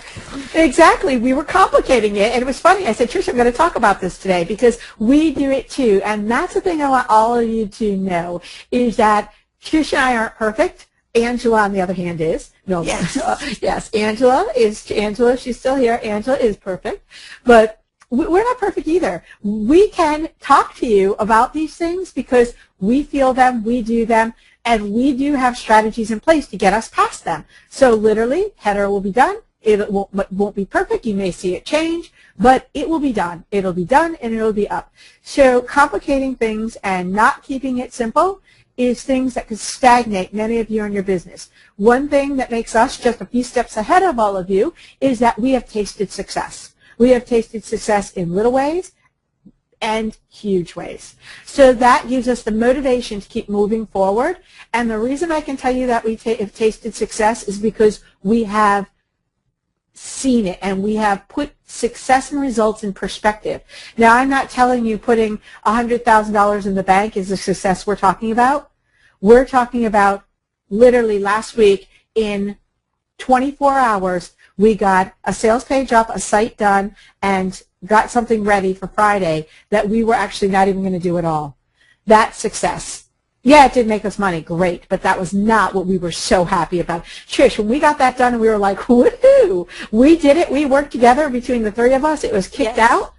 Exactly. We were complicating it, and it was funny. I said, Trish, I'm going to talk about this today because we do it too. And that's the thing I want all of you to know is that Trish and I aren't perfect. Angela, on the other hand, is. No, yes. Yes, Angela. She's still here. Angela is perfect. But we're not perfect either. We can talk to you about these things because we feel them, we do them, and we do have strategies in place to get us past them. So literally, header will be done. It won't be perfect. You may see it change, but it will be done. It'll be done, and it'll be up. So complicating things and not keeping it simple is things that could stagnate many of you in your business. One thing that makes us just a few steps ahead of all of you is that we have tasted success. We have tasted success in little ways and huge ways. So that gives us the motivation to keep moving forward. And the reason I can tell you that we have tasted success is because we have seen it and we have put success and results in perspective. Now, I'm not telling you putting $100,000 in the bank is the success we're talking about. We're talking about literally last week in 24 hours, we got a sales page up, a site done, and got something ready for Friday that we were actually not even going to do at all. That's success. Yeah, it did make us money, great, but that was not what we were so happy about. Trish, when we got that done, we were like, woohoo! We did it. We worked together between the three of us. It was kicked out.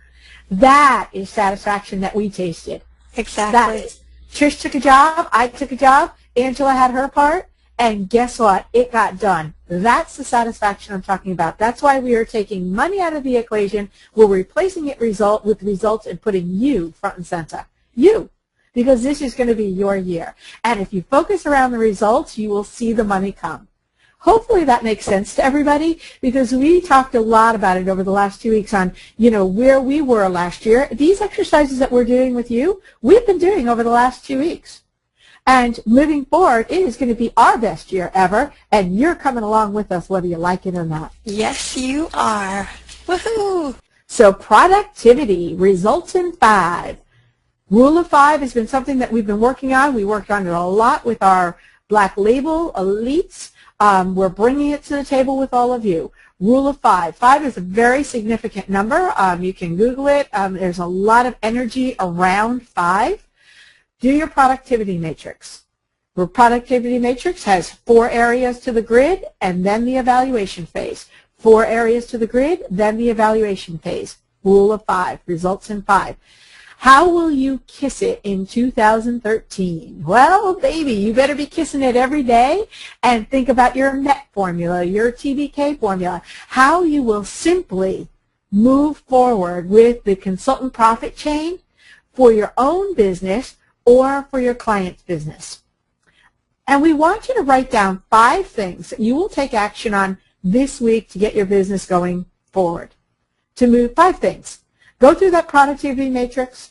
That is satisfaction that we tasted. Exactly. That is. Trish took a job. I took a job. Angela had her part. And guess what? It got done. That's the satisfaction I'm talking about. That's why we are taking money out of the equation. We're replacing it with results and putting you front and center. You. Because this is going to be your year. And if you focus around the results, you will see the money come. Hopefully that makes sense to everybody because we talked a lot about it over the last 2 weeks on, where we were last year. These exercises that we're doing with you, we've been doing over the last 2 weeks. And moving forward, it is going to be our best year ever, and you're coming along with us whether you like it or not. Yes, you are. Woohoo! So productivity, results in 5. Rule of 5 has been something that we've been working on. We worked on it a lot with our Black Label elites. We're bringing it to the table with all of you. Rule of 5. 5 is a very significant number. You can Google it. There's a lot of energy around 5. Do your productivity matrix. Your productivity matrix has 4 areas to the grid and then the evaluation phase. 4 areas to the grid, then the evaluation phase. Rule of 5, results in 5. How will you kiss it in 2013? Well, baby, you better be kissing it every day, and think about your MET formula, your TBK formula, how you will simply move forward with the consultant profit chain for your own business or for your client's business. And we want you to write down 5 things that you will take action on this week to get your business going forward. To move 5 things. Go through that productivity matrix.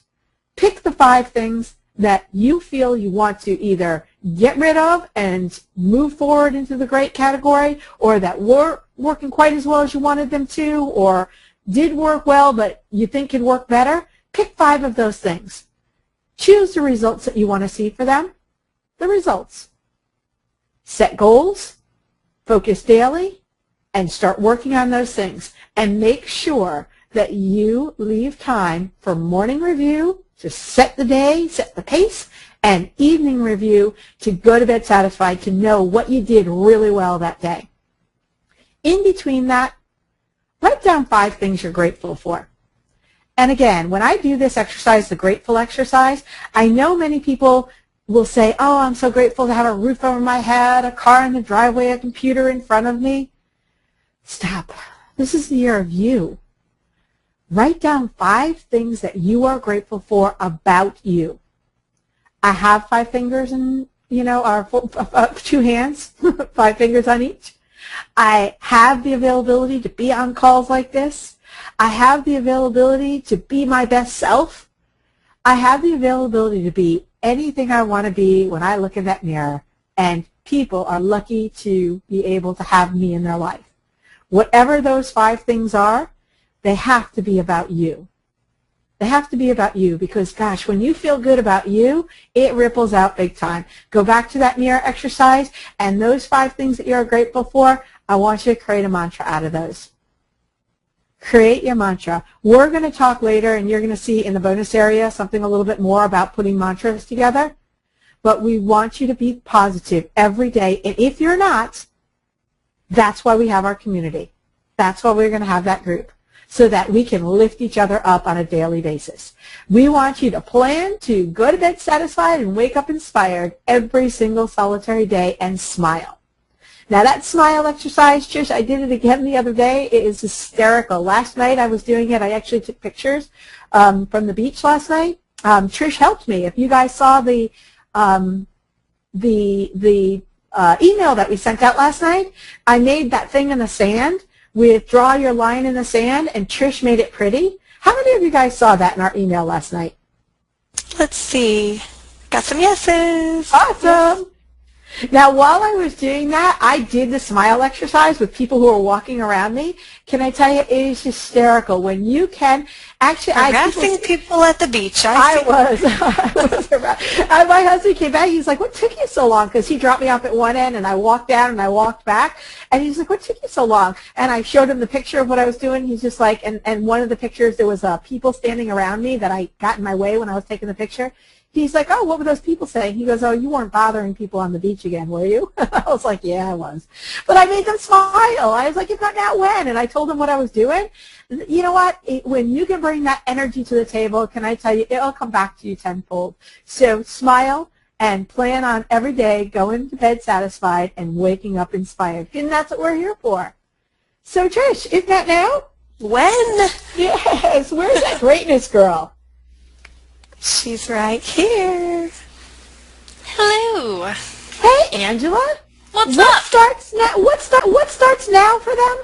Pick the 5 things that you feel you want to either get rid of and move forward into the great category, or that weren't working quite as well as you wanted them to, or did work well but you think could work better. Pick 5 of those things. Choose the results that you want to see for them. The results. Set goals, focus daily, and start working on those things. And make sure that you leave time for morning review to set the day, set the pace, and evening review to go to bed satisfied, to know what you did really well that day. In between that, write down 5 things you're grateful for. And again, when I do this exercise, the grateful exercise, I know many people will say, oh, I'm so grateful to have a roof over my head, a car in the driveway, a computer in front of me. Stop. This is the year of you. Write down 5 things that you are grateful for about you. I have 5 fingers and, or 2 hands, 5 fingers on each. I have the availability to be on calls like this. I have the availability to be my best self. I have the availability to be anything I want to be when I look in that mirror, and people are lucky to be able to have me in their life. Whatever those 5 things are, they have to be about you. They have to be about you because, gosh, when you feel good about you, it ripples out big time. Go back to that mirror exercise, and those 5 things that you're grateful for, I want you to create a mantra out of those. Create your mantra. We're going to talk later, and you're going to see in the bonus area something a little bit more about putting mantras together. But we want you to be positive every day. And if you're not, that's why we have our community. That's why we're going to have that group, so that we can lift each other up on a daily basis. We want you to plan to go to bed satisfied and wake up inspired every single solitary day and smile. Now that smile exercise, Trish, I did it again the other day. It is hysterical. Last night I was doing it. I actually took pictures from the beach last night. Trish helped me. If you guys saw the email that we sent out last night, I made that thing in the sand with draw your line in the sand, and Trish made it pretty. How many of you guys saw that in our email last night? Let's see. Got some yeses. Awesome. Now, while I was doing that, I did the smile exercise with people who were walking around me. Can I tell you, it is hysterical. When you can, actually, harassing people at the beach. I was around. My husband came back. He's like, what took you so long? Because he dropped me off at one end, and I walked down, and I walked back. And he's like, what took you so long? And I showed him the picture of what I was doing. He's just like, and one of the pictures, there was people standing around me that I got in my way when I was taking the picture. He's like, oh, what were those people saying? He goes, oh, you weren't bothering people on the beach again, were you? I was like, yeah, I was. But I made them smile. I was like, if not now, when? And I told them what I was doing. You know what? When you can bring that energy to the table, can I tell you, it'll come back to you tenfold. So smile and plan on every day going to bed satisfied and waking up inspired. And that's what we're here for. So, Trish, isn't that now? When? Yes. Where's that greatness girl? She's right here. Hello. Hey, Angela. What's what up? Starts now? What starts now for them?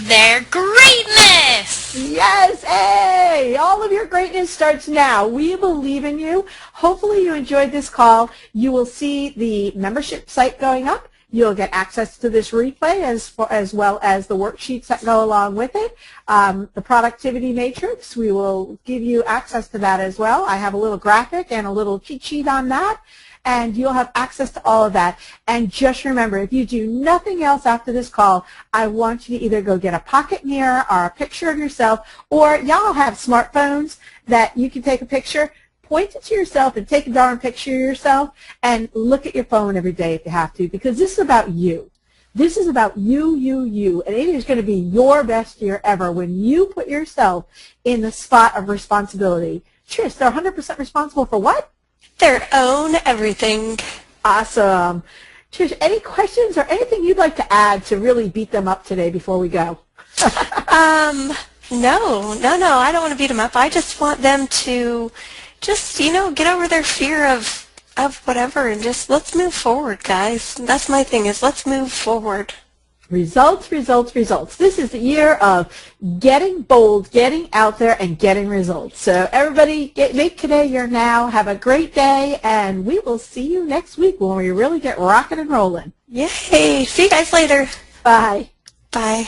Their greatness. Yes. Hey, all of your greatness starts now. We believe in you. Hopefully you enjoyed this call. You will see the membership site going up. You'll get access to this replay as well as the worksheets that go along with it. The productivity matrix, we will give you access to that as well. I have a little graphic and a little cheat sheet on that. and you'll have access to all of that. And just remember, if you do nothing else after this call, I want you to either go get a pocket mirror or a picture of yourself, or y'all have smartphones that you can take a picture. Point it to yourself and take a darn picture of yourself and look at your phone every day if you have to, because this is about you. This is about you, and it is going to be your best year ever when you put yourself in the spot of responsibility. Trish, they're 100% responsible for what? Their own everything. Awesome. Trish, any questions or anything you'd like to add to really beat them up today before we go? No, I don't want to beat them up. I just want them to just, get over their fear of whatever and just let's move forward, guys. That's my thing, is let's move forward. Results, results, results. This is the year of getting bold, getting out there, and getting results. So everybody, make today your now. Have a great day, and we will see you next week when we really get rocking and rolling. Yay. See you guys later. Bye. Bye.